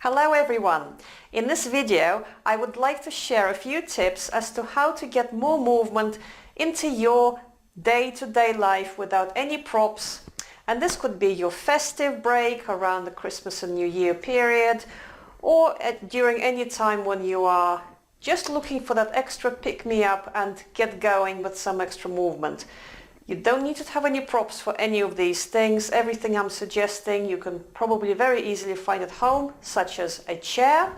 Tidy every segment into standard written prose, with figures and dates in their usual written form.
Hello everyone! In this video I would like to share a few tips as to how to get more movement into your day-to-day life without any props, and this could be your festive break around the Christmas and New Year period, or during any time when you are just looking for that extra pick-me-up and get going with some extra movement. You don't need to have any props for any of these things. Everything I'm suggesting you can probably very easily find at home, such as a chair,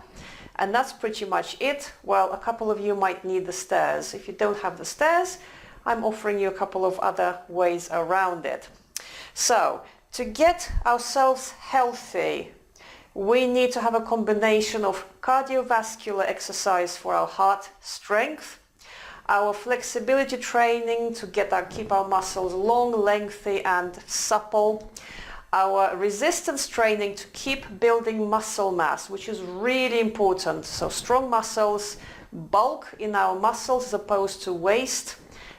and that's pretty much it. Well, a couple of you might need the stairs. If you don't have the stairs, I'm offering you a couple of other ways around it. So, to get ourselves healthy, we need to have a combination of cardiovascular exercise for our heart strength, our flexibility training to keep our muscles long, lengthy and supple, our resistance training to keep building muscle mass, which is really important. So strong muscles, bulk in our muscles as opposed to waste,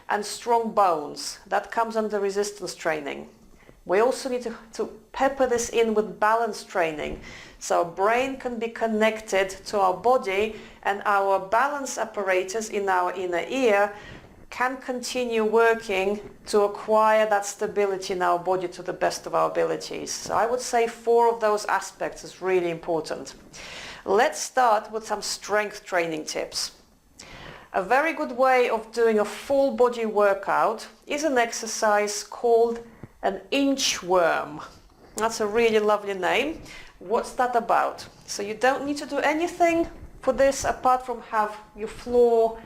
and strong bones. That comes under resistance training. We also need to pepper this in with balance training. So our brain can be connected to our body, and our balance apparatus in our inner ear can continue working to acquire that stability in our body to the best of our abilities. So I would say 4 of those aspects is really important. Let's start with some strength training tips. A very good way of doing a full body workout is an exercise called an inchworm. That's a really lovely name. What's that about? So you don't need to do anything for this apart from have your floor,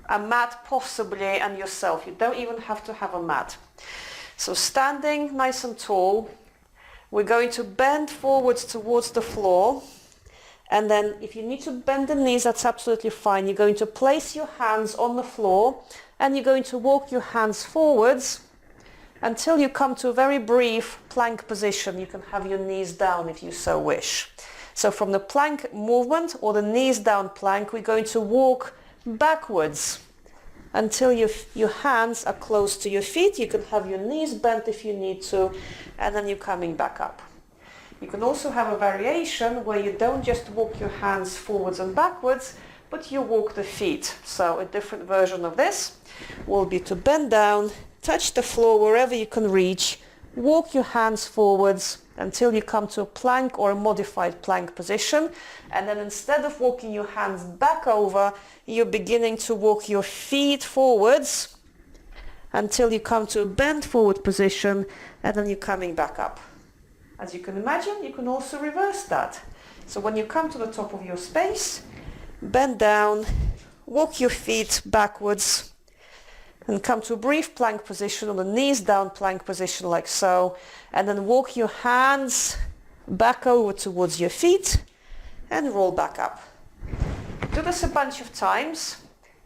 a mat possibly, and yourself. You don't even have to have a mat. So standing nice and tall, we're going to bend forwards towards the floor, and then if you need to bend the knees, that's absolutely fine. You're going to place your hands on the floor and you're going to walk your hands forwards until you come to a very brief plank position. You can have your knees down if you so wish. So from the plank movement or the knees down plank, we're going to walk backwards until your hands are close to your feet. You can have your knees bent if you need to, and then you're coming back up. You can also have a variation where you don't just walk your hands forwards and backwards, but you walk the feet. So a different version of this will be to bend down, touch the floor wherever you can reach, walk your hands forwards until you come to a plank or a modified plank position, and then instead of walking your hands back over, you're beginning to walk your feet forwards until you come to a bent forward position, and then you're coming back up. As you can imagine, you can also reverse that. So when you come to the top of your space, bend down, walk your feet backwards, and come to a brief plank position or the knees down plank position like so, and then walk your hands back over towards your feet and roll back up. Do this a bunch of times.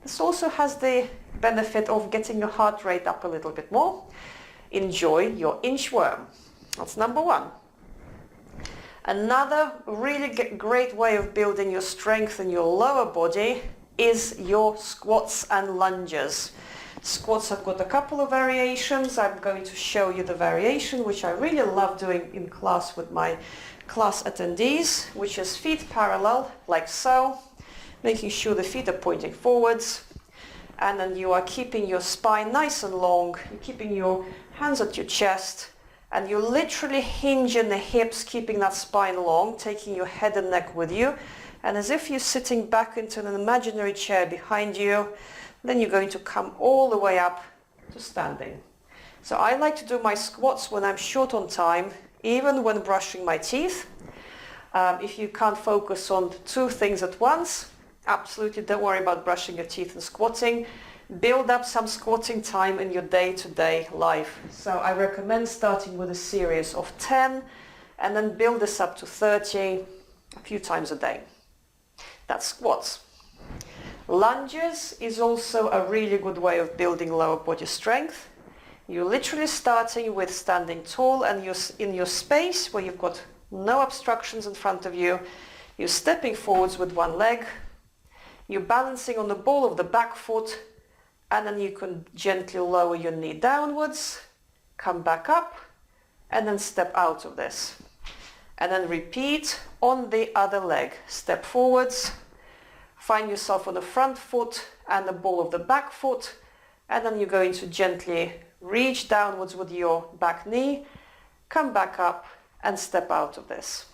This also has the benefit of getting your heart rate up a little bit more. Enjoy your inchworm. That's number 1. Another really great way of building your strength in your lower body is your squats and lunges. Squats, I've got a couple of variations. I'm going to show you the variation which I really love doing in class with my class attendees, which is feet parallel like so, making sure the feet are pointing forwards, and then you are keeping your spine nice and long. You're keeping your hands at your chest, and you're literally hinging the hips, keeping that spine long, taking your head and neck with you, and as if you're sitting back into an imaginary chair behind you, then you're going to come all the way up to standing. So I like to do my squats when I'm short on time, even when brushing my teeth. If you can't focus on 2 things at once, absolutely don't worry about brushing your teeth and squatting. Build up some squatting time in your day-to-day life. So I recommend starting with a series of 10 and then build this up to 30 a few times a day. That's squats. Lunges is also a really good way of building lower body strength. You're literally starting with standing tall and you're in your space where you've got no obstructions in front of you. You're stepping forwards with one leg. You're balancing on the ball of the back foot, and then you can gently lower your knee downwards, come back up, and then step out of this. and then repeat on the other leg. Step forwards, find yourself on the front foot and the ball of the back foot, and then you're going to gently reach downwards with your back knee, come back up and step out of this.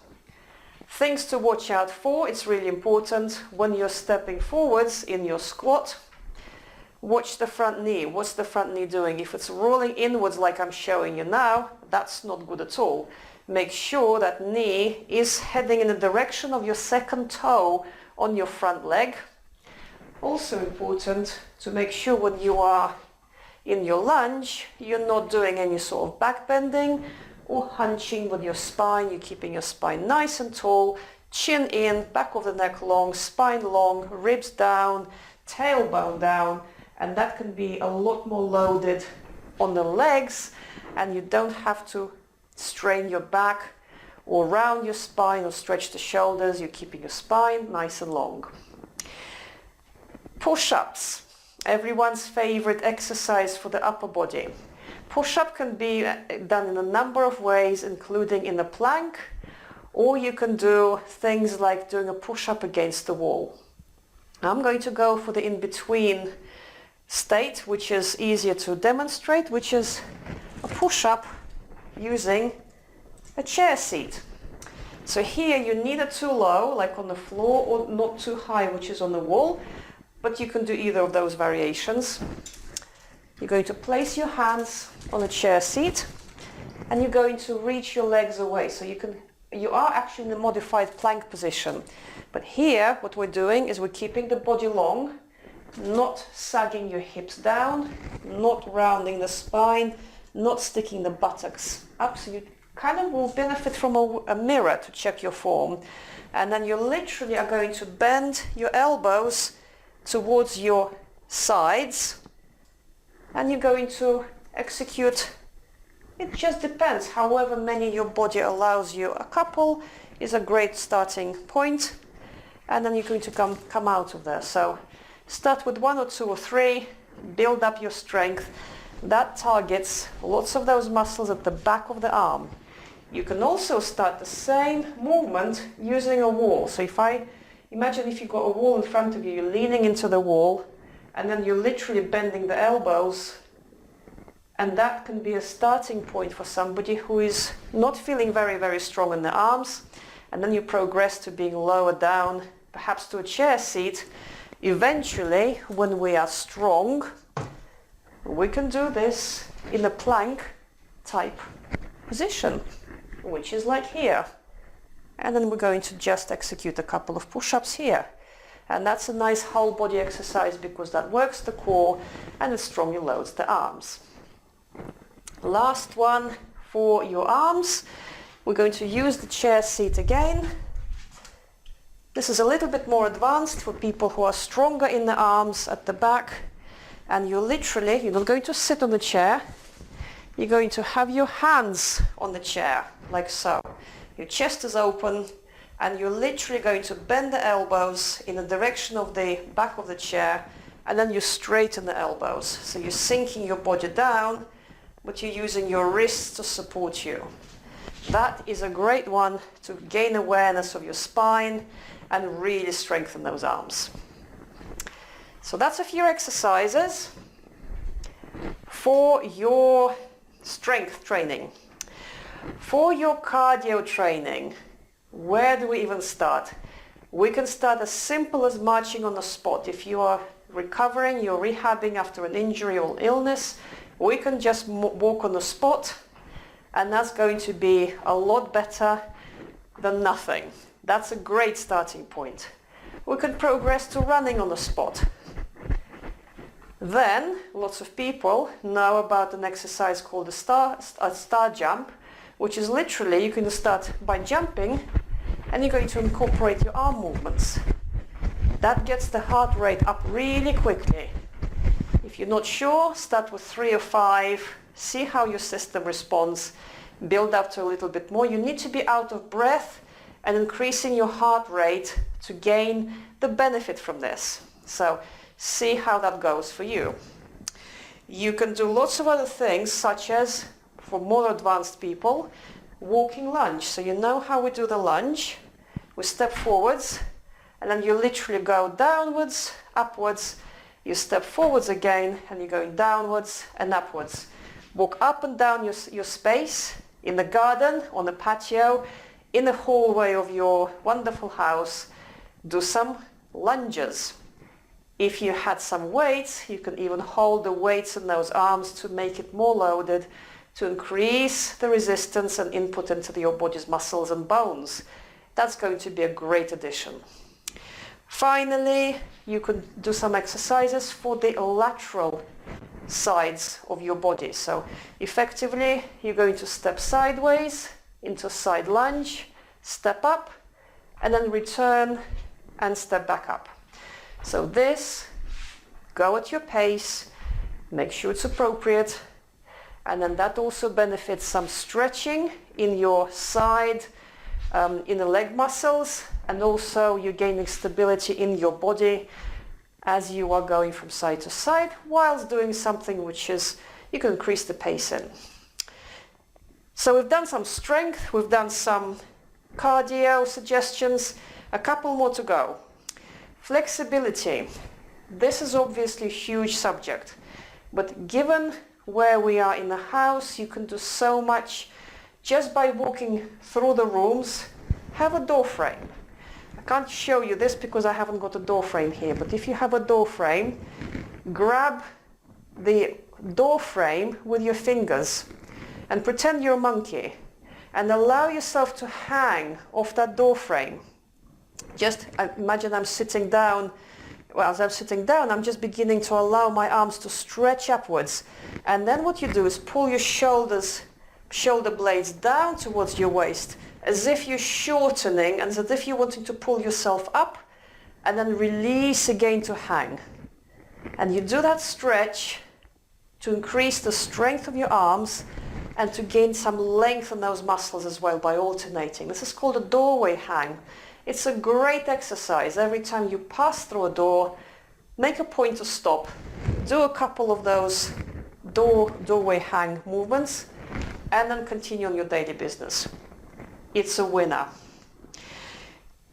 Things to watch out for, it's really important when you're stepping forwards in your squat. Watch the front knee. What's the front knee doing? If it's rolling inwards like I'm showing you now, that's not good at all. Make sure that knee is heading in the direction of your second toe on your front leg. Also important to make sure when you are in your lunge, you're not doing any sort of back bending or hunching with your spine. You're keeping your spine nice and tall, chin in, back of the neck long, spine long, ribs down, tailbone down, and that can be a lot more loaded on the legs, and you don't have to strain your back or round your spine or stretch the shoulders. You're keeping your spine nice and long. Push-ups, everyone's favorite exercise for the upper body. Push-up can be done in a number of ways, including in a plank, or you can do things like doing a push-up against the wall. I'm going to go for the in-between state, which is easier to demonstrate, which is a push-up using a chair seat. So here you neither too low, like on the floor, or not too high, which is on the wall, but you can do either of those variations. You're going to place your hands on a chair seat and you're going to reach your legs away. So you are actually in a modified plank position. But here what we're doing is we're keeping the body long, not sagging your hips down, not rounding the spine, not sticking the buttocks up. So you kind of will benefit from a mirror to check your form. And then you literally are going to bend your elbows towards your sides, and you're going to execute, it just depends, however many your body allows you. A couple is a great starting point, and then you're going to come out of there. So start with 1 or 2 or 3, build up your strength. That targets lots of those muscles at the back of the arm. You can also start the same movement using a wall. So imagine if you've got a wall in front of you, you're leaning into the wall, and then you're literally bending the elbows, and that can be a starting point for somebody who is not feeling very, very strong in the arms, and then you progress to being lower down, perhaps to a chair seat. Eventually, when we are strong, we can do this in a plank type position, which is like here. And then we're going to just execute a couple of push-ups here. And that's a nice whole body exercise because that works the core and it strongly loads the arms. Last one for your arms. We're going to use the chair seat again. This is a little bit more advanced for people who are stronger in the arms at the back. And you're not going to sit on the chair. You're going to have your hands on the chair, like so. Your chest is open, and you're literally going to bend the elbows in the direction of the back of the chair, and then you straighten the elbows. So you're sinking your body down, but you're using your wrists to support you. That is a great one to gain awareness of your spine and really strengthen those arms. So that's a few exercises for your strength training. For your cardio training, where do we even start? We can start as simple as marching on the spot. If you are recovering, you're rehabbing after an injury or illness, we can just walk on the spot, and that's going to be a lot better than nothing. That's a great starting point. We can progress to running on the spot. Then, lots of people know about an exercise called a star jump, which is literally, you can start by jumping and you're going to incorporate your arm movements. That gets the heart rate up really quickly. If you're not sure, start with 3 or 5, see how your system responds, build up to a little bit more. You need to be out of breath and increasing your heart rate to gain the benefit from this. So see how that goes for you. You can do lots of other things, such as, for more advanced people, walking lunge. So you know how we do the lunge. We step forwards and then you literally go downwards, upwards. You step forwards again and you're going downwards and upwards. Walk up and down your space in the garden, on the patio, in the hallway of your wonderful house. Do some lunges. If you had some weights, you can even hold the weights in those arms to make it more loaded, to increase the resistance and input into your body's muscles and bones. That's going to be a great addition. Finally, you can do some exercises for the lateral sides of your body. So effectively, you're going to step sideways into side lunge, step up, and then return and step back up. So this, go at your pace, make sure it's appropriate, and then that also benefits some stretching in your side, in the leg muscles, and also you're gaining stability in your body as you are going from side to side, whilst doing something which is, you can increase the pace in. So we've done some strength, we've done some cardio suggestions, a couple more to go. Flexibility. This is obviously a huge subject, but given where we are in the house, you can do so much just by walking through the rooms. Have a door frame. I can't show you this because I haven't got a door frame here, but if you have a door frame, grab the door frame with your fingers and pretend you're a monkey and allow yourself to hang off that door frame. Just imagine I'm sitting down. Well, as I'm sitting down, I'm just beginning to allow my arms to stretch upwards. And then what you do is pull your shoulder blades down towards your waist, as if you're shortening and as if you're wanting to pull yourself up, and then release again to hang. And you do that stretch to increase the strength of your arms and to gain some length in those muscles as well by alternating. This is called a doorway hang. It's a great exercise. Every time you pass through a door, make a point to stop. Do a couple of those doorway hang movements and then continue on your daily business. It's a winner.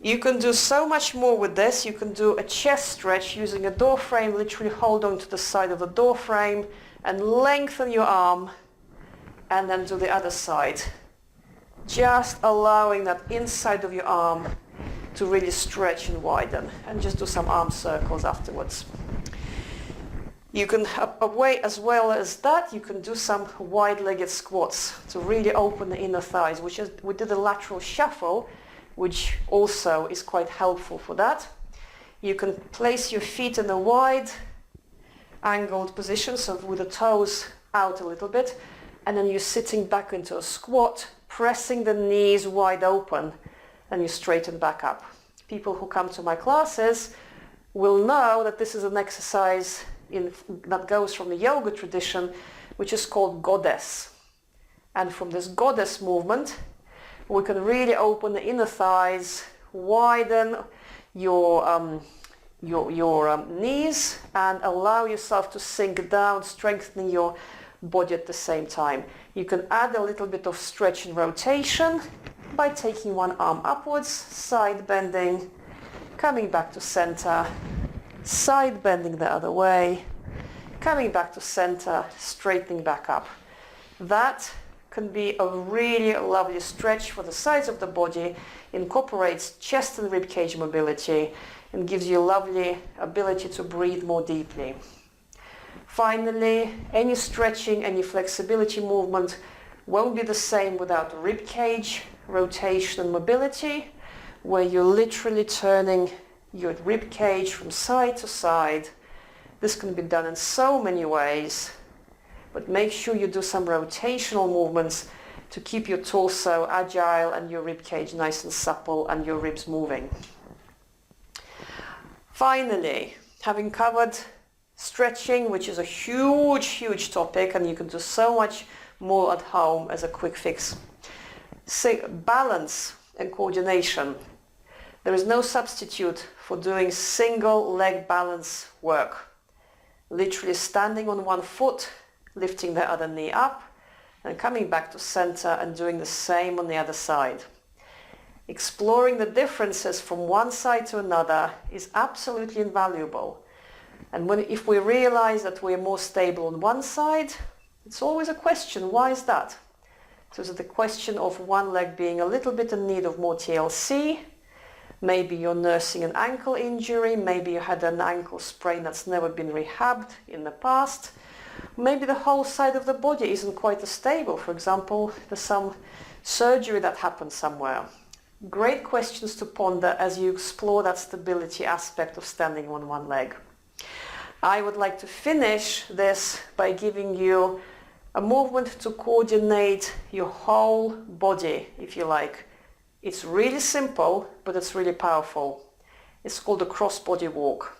You can do so much more with this. You can do a chest stretch using a door frame, literally hold on to the side of the door frame and lengthen your arm and then do the other side. Just allowing that inside of your arm to really stretch and widen, and just do some arm circles afterwards. You can, away as well as that, you can do some wide-legged squats to really open the inner thighs, which is, we did a lateral shuffle, which also is quite helpful for that. You can place your feet in a wide angled position, so with the toes out a little bit, and then you're sitting back into a squat, pressing the knees wide open, and you straighten back up. People who come to my classes will know that this is an exercise that goes from the yoga tradition, which is called goddess. And from this goddess movement, we can really open the inner thighs, widen your knees, and allow yourself to sink down, strengthening your body at the same time. You can add a little bit of stretch and rotation by taking one arm upwards, side bending, coming back to center, side bending the other way, coming back to center, straightening back up. That can be a really lovely stretch for the sides of the body, incorporates chest and rib cage mobility, and gives you a lovely ability to breathe more deeply. Finally, any stretching, any flexibility movement won't be the same without rib cage, rotation and mobility, where you're literally turning your rib cage from side to side. This can be done in so many ways, but make sure you do some rotational movements to keep your torso agile and your rib cage nice and supple and your ribs moving. Finally, having covered stretching, which is a huge topic, and you can do so much more at home as a quick fix. Balance and coordination. There is no substitute for doing single leg balance work. Literally standing on one foot, lifting the other knee up, and coming back to center and doing the same on the other side. Exploring the differences from one side to another is absolutely invaluable. And if we realize that we're more stable on one side, it's always a question, why is that? So is it the question of one leg being a little bit in need of more TLC? Maybe you're nursing an ankle injury, maybe you had an ankle sprain that's never been rehabbed in the past. Maybe the whole side of the body isn't quite as stable. For example, there's some surgery that happened somewhere. Great questions to ponder as you explore that stability aspect of standing on one leg. I would like to finish this by giving you a movement to coordinate your whole body, if you like. It's really simple, but it's really powerful. It's called a cross-body walk.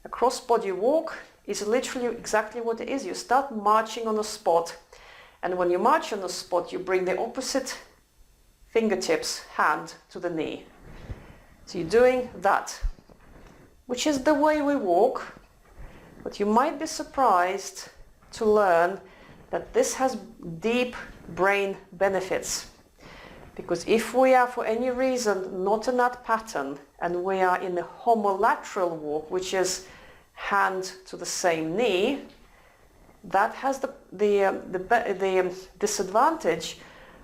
A cross-body walk is literally exactly what it is. You start marching on a spot, and when you march on a spot, you bring the opposite fingertips, hand, to the knee. So you're doing that, which is the way we walk, but you might be surprised to learn that this has deep brain benefits. Because if we are for any reason not in that pattern and we are in a homolateral walk, which is hand to the same knee, that has the disadvantage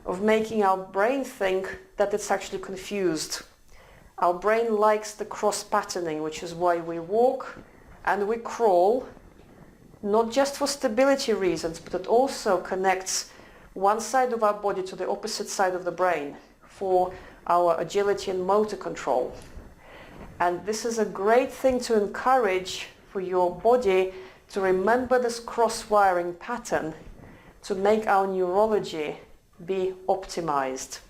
of making our brain think that it's actually confused. Our brain likes the cross patterning, which is why we walk and we crawl, not just for stability reasons, but it also connects one side of our body to the opposite side of the brain for our agility and motor control. And this is a great thing to encourage for your body to remember this cross-wiring pattern to make our neurology be optimized.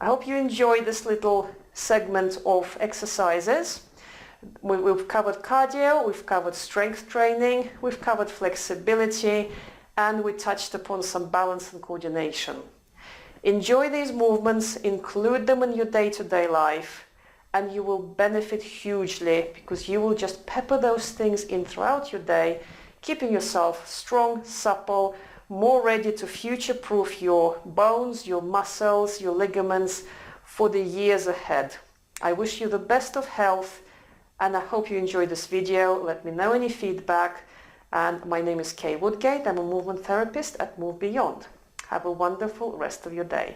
I hope you enjoyed this little segment of exercises. We've covered cardio, we've covered strength training, we've covered flexibility, and we touched upon some balance and coordination. Enjoy these movements, include them in your day-to-day life, and you will benefit hugely because you will just pepper those things in throughout your day, keeping yourself strong, supple, more ready to future-proof your bones, your muscles, your ligaments for the years ahead. I wish you the best of health, and I hope you enjoyed this video. Let me know any feedback. And my name is Kay Woodgate. I'm a movement therapist at Move Beyond. Have a wonderful rest of your day.